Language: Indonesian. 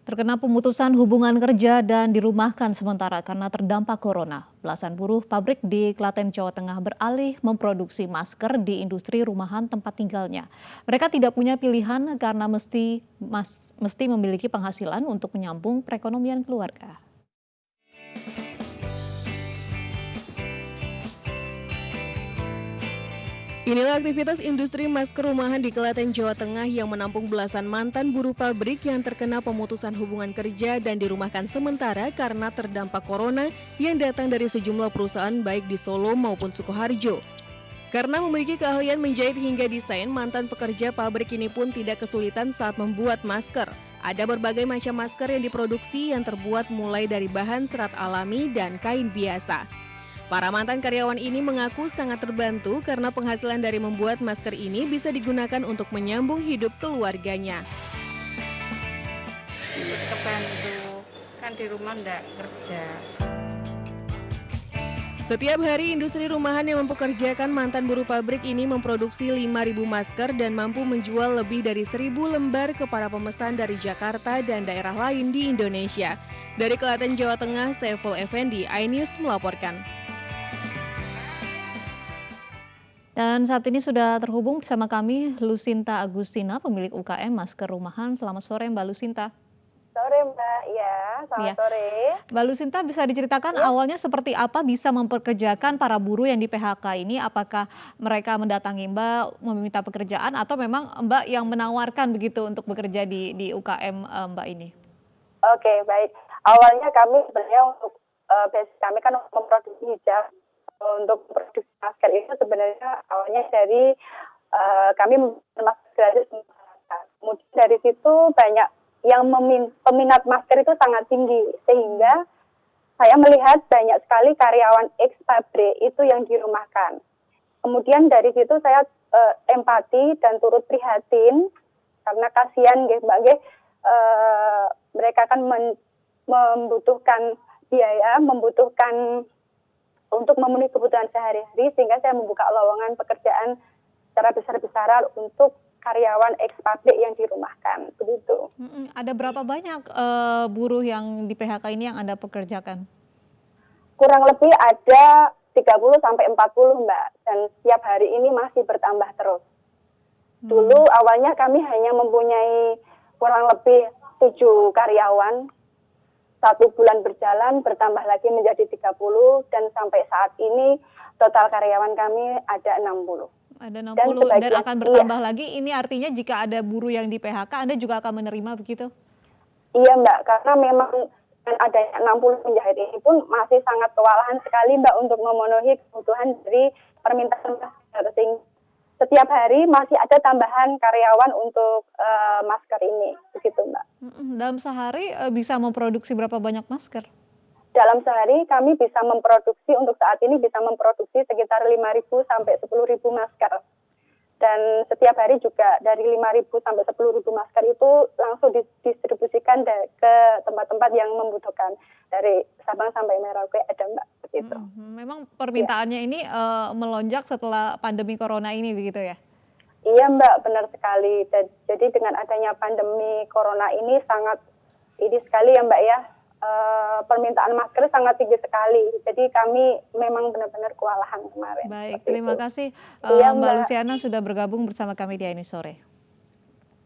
Terkena pemutusan hubungan kerja dan dirumahkan sementara karena terdampak corona. Belasan buruh pabrik di Klaten, Jawa Tengah beralih memproduksi masker di industri rumahan tempat tinggalnya. Mereka tidak punya pilihan karena mesti memiliki penghasilan untuk menyambung perekonomian keluarga. Inilah aktivitas industri masker rumahan di Klaten, Jawa Tengah yang menampung belasan mantan buruh pabrik yang terkena pemutusan hubungan kerja dan dirumahkan sementara karena terdampak corona yang datang dari sejumlah perusahaan baik di Solo maupun Sukoharjo. Karena memiliki keahlian menjahit hingga desain, mantan pekerja pabrik ini pun tidak kesulitan saat membuat masker. Ada berbagai macam masker yang diproduksi yang terbuat mulai dari bahan serat alami dan kain biasa. Para mantan karyawan ini mengaku sangat terbantu karena penghasilan dari membuat masker ini bisa digunakan untuk menyambung hidup keluarganya. Kebantu, kan di rumah ndak kerja. Setiap hari industri rumahan yang mempekerjakan mantan buruh pabrik ini memproduksi 5.000 masker dan mampu menjual lebih dari 1.000 lembar ke para pemesan dari Jakarta dan daerah lain di Indonesia. Dari Klaten, Jawa Tengah, Saiful Effendi, iNews melaporkan. Dan saat ini sudah terhubung bersama kami Lucinta Agustina, pemilik UKM Masker Rumahan. Selamat sore Mbak Lucinta. Sore Mbak, ya selamat sore. Mbak Lucinta, bisa diceritakan awalnya seperti apa bisa mempekerjakan para buruh yang di PHK ini? Apakah mereka mendatangi Mbak meminta pekerjaan atau memang Mbak yang menawarkan begitu untuk bekerja di UKM Mbak ini? Oke, baik. Awalnya kami sebenarnya untuk basic kami kan memproduksi hijab. Untuk produksi masker itu sebenarnya awalnya dari kami masker gratis. Kemudian dari situ banyak yang peminat masker itu sangat tinggi sehingga saya melihat banyak sekali karyawan ex pabrik itu yang dirumahkan. Kemudian dari situ saya empati dan turut prihatin karena kasihan Mbak, mereka kan membutuhkan biaya, membutuhkan untuk memenuhi kebutuhan sehari-hari, sehingga saya membuka lowongan pekerjaan secara besar-besaran untuk karyawan ex pabrik yang dirumahkan, begitu. Ada berapa banyak buruh yang di PHK ini yang Anda pekerjakan? Kurang lebih ada 30 sampai 40 Mbak, dan setiap hari ini masih bertambah terus. Dulu awalnya kami hanya mempunyai kurang lebih 7 karyawan. 1 bulan berjalan bertambah lagi menjadi 30 dan sampai saat ini total karyawan kami ada 60. Ada 60 dan akan bertambah lagi. Ini artinya jika ada buruh yang di PHK Anda juga akan menerima begitu? Iya Mbak, karena memang adanya 60 penjahit ini pun masih sangat kewalahan sekali Mbak untuk memenuhi kebutuhan dari permintaan masker. Setiap hari masih ada tambahan karyawan untuk masker ini, begitu Mbak. Dalam sehari bisa memproduksi berapa banyak masker? Dalam sehari kami bisa memproduksi, untuk saat ini bisa memproduksi sekitar 5.000 sampai 10.000 masker. Dan setiap hari juga dari 5.000 sampai 10.000 masker itu langsung didistribusikan ke tempat-tempat yang membutuhkan. Dari Sabang sampai Merauke ada Mbak, begitu. Memang permintaannya ini melonjak setelah pandemi corona ini begitu ya? Iya Mbak, benar sekali. Jadi dengan adanya pandemi corona ini sangat sekali ya Mbak ya, permintaan masker sangat tinggi sekali. Jadi kami memang benar-benar kewalahan kemarin. Baik, terima kasih Mbak Luciana sudah bergabung bersama kami di iNews Sore.